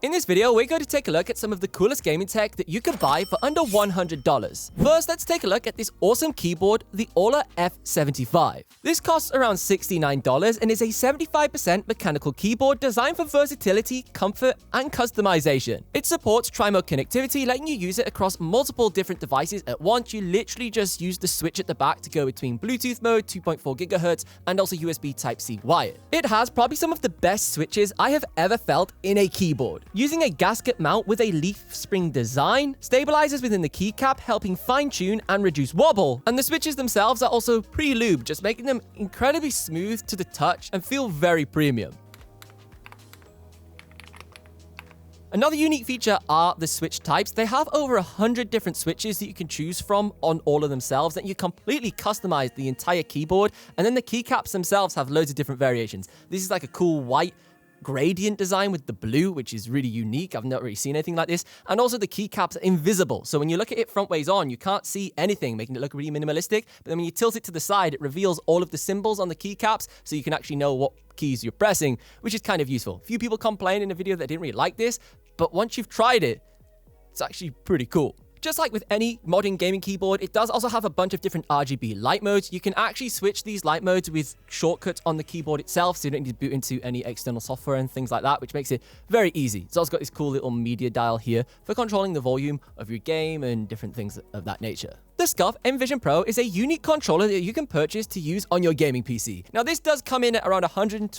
In this video, we're going to take a look at some of the coolest gaming tech that you can buy for under $100. First, let's take a look at this awesome keyboard, the AULA F75. This costs around $69 and is a 75% mechanical keyboard designed for versatility, comfort, and customization. It supports tri-mode connectivity, letting you use it across multiple different devices at once. You literally just use the switch at the back to go between Bluetooth mode, 2.4 GHz, and also USB Type-C wired. It has probably some of the best switches I have ever felt in a keyboard. Using a gasket mount with a leaf spring design, stabilizers within the keycap, helping fine-tune and reduce wobble. And the switches themselves are also pre-lubed, just making them incredibly smooth to the touch and feel very premium. Another unique feature are the switch types. They have over 100 different switches that you can choose from on all of themselves, and you completely customize the entire keyboard. And then the keycaps themselves have loads of different variations. This is like a cool white gradient design with the blue, which is really unique. I've not really seen anything like this. And also the keycaps are invisible. So when you look at it front ways on, you can't see anything, making it look really minimalistic. But then when you tilt it to the side, it reveals all of the symbols on the keycaps, so you can actually know what keys you're pressing, which is kind of useful. A few people complained in a video that didn't really like this, but once you've tried it, it's actually pretty cool. Just like with any modern gaming keyboard, it does also have a bunch of different RGB light modes. You can actually switch these light modes with shortcuts on the keyboard itself, so you don't need to boot into any external software and things like that, which makes it very easy. It's also got this cool little media dial here for controlling the volume of your game and different things of that nature. The SCUFF Envision Pro is a unique controller that you can purchase to use on your gaming PC. Now, this does come in at around $120,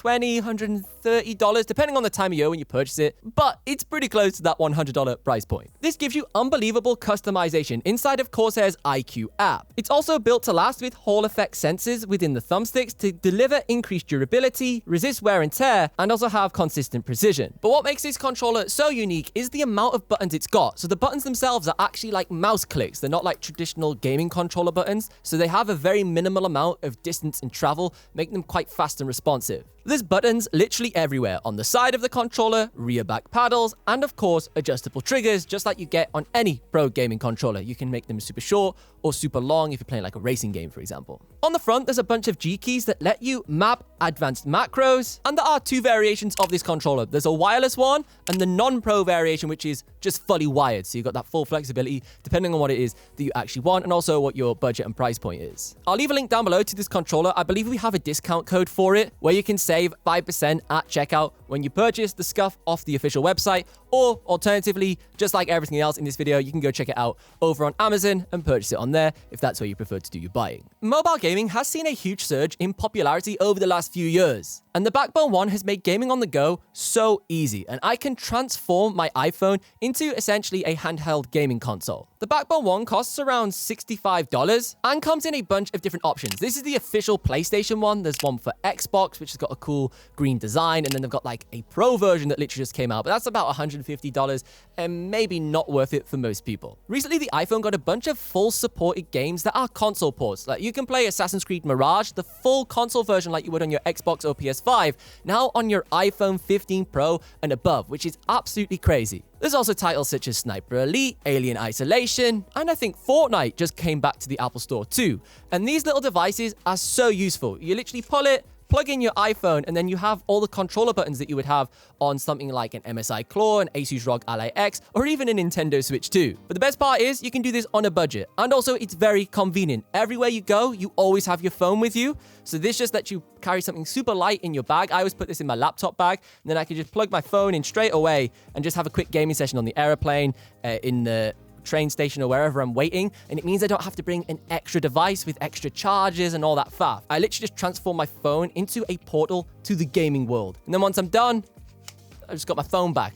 $130, depending on the time of year when you purchase it, but it's pretty close to that $100 price point. This gives you unbelievable customization inside of Corsair's iCUE app. It's also built to last with Hall effect sensors within the thumbsticks to deliver increased durability, resist wear and tear, and also have consistent precision. But what makes this controller so unique is the amount of buttons it's got. So the buttons themselves are actually like mouse clicks. They're not like traditional gaming controller buttons, so they have a very minimal amount of distance and travel, making them quite fast and responsive. There's buttons literally everywhere on the side of the controller, rear back paddles, and of course adjustable triggers, just like you get on any pro gaming controller. You can make them super short or super long if you're playing like a racing game, for example. On the front, there's a bunch of G keys that let you map advanced macros, and there are two variations of this controller. There's a wireless one and the non-pro variation, which is just fully wired, so you've got that full flexibility depending on what it is that you actually want and also what your budget and price point is. I'll leave a link down below to this controller. I believe we have a discount code for it where you can save 5% at checkout when you purchase the SCUFF off the official website, or alternatively, just like everything else in this video, you can go check it out over on Amazon and purchase it on there if that's where you prefer to do your buying. Mobile gaming has seen a huge surge in popularity over the last few years, and the Backbone One has made gaming on the go so easy, and I can transform my iPhone into essentially a handheld gaming console. The Backbone One costs around $65 and comes in a bunch of different options. This is the official PlayStation one. There's one for Xbox, which has got a cool green design, and then they've got like a Pro version that literally just came out, but that's about $150 and maybe not worth it for most people. Recently, the iPhone got a bunch of full supported games that are console ports. Like you can play Assassin's Creed Mirage, the full console version like you would on your Xbox or PS5, now on your iPhone 15 Pro and above, which is absolutely crazy. There's also titles such as Sniper Elite, Alien Isolation, and I think Fortnite just came back to the Apple Store too. And these little devices are so useful. You literally pull it, plug in your iPhone, and then you have all the controller buttons that you would have on something like an MSI Claw, an Asus ROG Ally X, or even a Nintendo Switch 2. But the best part is you can do this on a budget. And also it's very convenient. Everywhere you go, you always have your phone with you. So this just lets you carry something super light in your bag. I always put this in my laptop bag, and then I can just plug my phone in straight away and just have a quick gaming session on the airplane, in the train station or wherever I'm waiting, and it means I don't have to bring an extra device with extra charges and all that faff. I literally just transform my phone into a portal to the gaming world. And then once I'm done, I just got my phone back.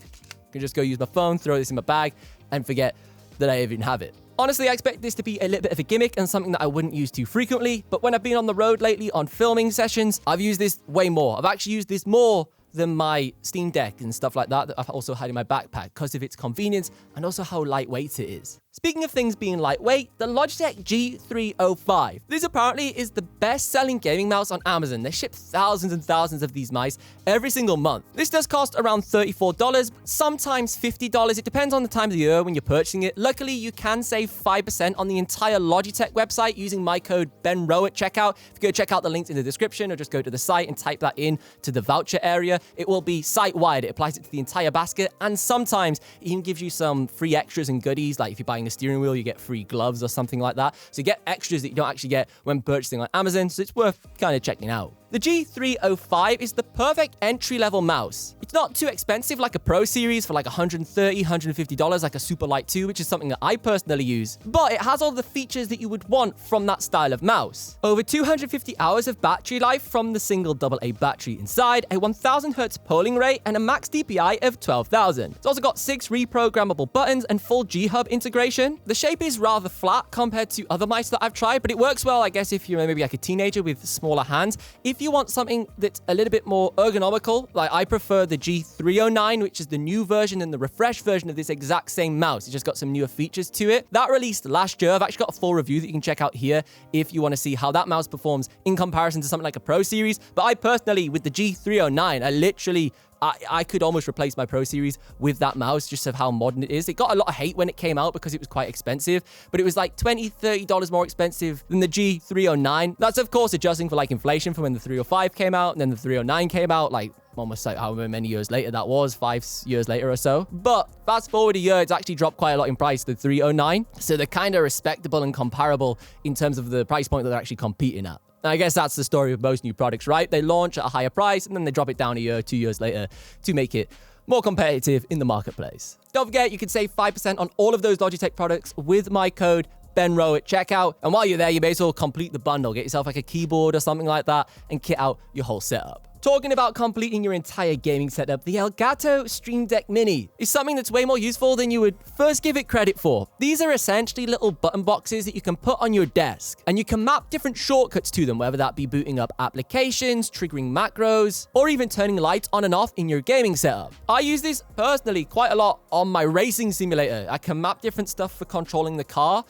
I can just go use my phone, throw this in my bag, and forget that I even have it. Honestly, I expect this to be a little bit of a gimmick and something that I wouldn't use too frequently, but when I've been on the road lately on filming sessions, I've used this way more. I've actually used this more than my Steam Deck and stuff like that I've also had in my backpack because of its convenience and also how lightweight it is. Speaking of things being lightweight, the Logitech G305. This apparently is the best-selling gaming mouse on Amazon. They ship thousands and thousands of these mice every single month. This does cost around $34, sometimes $50. It depends on the time of the year when you're purchasing it. Luckily, you can save 5% on the entire Logitech website using my code BenRow at checkout. If you go check out the links in the description or just go to the site and type that in to the voucher area, it will be site-wide. It applies it to the entire basket, and sometimes it even gives you some free extras and goodies. Like if you're buying a steering wheel, you get free gloves or something like that. So you get extras that you don't actually get when purchasing on Amazon, so it's worth kind of checking out. The G305 is the perfect entry-level mouse. It's not too expensive like a Pro Series for like $130, $150, like a Super Light 2, which is something that I personally use. But it has all the features that you would want from that style of mouse. Over 250 hours of battery life from the single AA battery inside, a 1000 Hz polling rate, and a max DPI of 12,000. It's also got 6 reprogrammable buttons and full G-Hub integration. The shape is rather flat compared to other mice that I've tried, but it works well, I guess, if you're maybe like a teenager with smaller hands. If you want something that's a little bit more ergonomical, like I prefer the G309, which is the new version and the refreshed version of this exact same mouse. It just got some newer features to it. That released last year. I've actually got a full review that you can check out here if you want to see how that mouse performs in comparison to something like a Pro Series. But I personally, with the G309, I could almost replace my Pro Series with that mouse just of how modern it is. It got a lot of hate when it came out because it was quite expensive, but it was like $20, $30 more expensive than the G309. That's of course adjusting for like inflation from when the 305 came out and then the 309 came out, like almost like however many years later that was, 5 years later or so. But fast forward a year, it's actually dropped quite a lot in price, the 309. So they're kind of respectable and comparable in terms of the price point that they're actually competing at. I guess that's the story of most new products, right? They launch at a higher price and then they drop it down a year, 2 years later to make it more competitive in the marketplace. Don't forget, you can save 5% on all of those Logitech products with my code BenRow at checkout. And while you're there, you may as well complete the bundle. Get yourself like a keyboard or something like that and kit out your whole setup. Talking about completing your entire gaming setup, the Elgato Stream Deck Mini is something that's way more useful than you would first give it credit for. These are essentially little button boxes that you can put on your desk, and you can map different shortcuts to them, whether that be booting up applications, triggering macros, or even turning lights on and off in your gaming setup. I use this personally quite a lot on my racing simulator. I can map different stuff for controlling the car,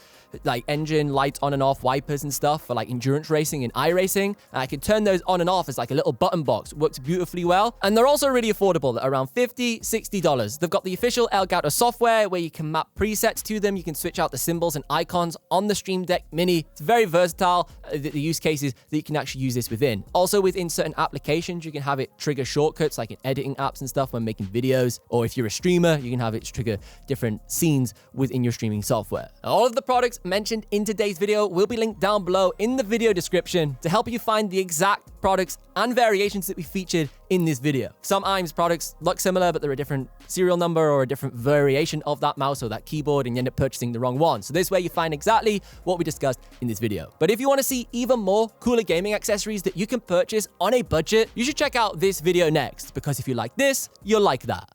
like engine, lights on and off, wipers and stuff for like endurance racing and iRacing. And I can turn those on and off as like a little button box. It works beautifully well. And they're also really affordable at around $50, $60. They've got the official Elgato software where you can map presets to them. You can switch out the symbols and icons on the Stream Deck Mini. It's very versatile, the use cases that you can actually use this within. Also within certain applications, you can have it trigger shortcuts like in editing apps and stuff when making videos. Or if you're a streamer, you can have it trigger different scenes within your streaming software. All of the products mentioned in today's video will be linked down below in the video description to help you find the exact products and variations that we featured in this video. Sometimes products look similar, but they're a different serial number or a different variation of that mouse or that keyboard, and you end up purchasing the wrong one. So this way you find exactly what we discussed in this video. But if you want to see even more cooler gaming accessories that you can purchase on a budget, you should check out this video next, because if you like this, you'll like that.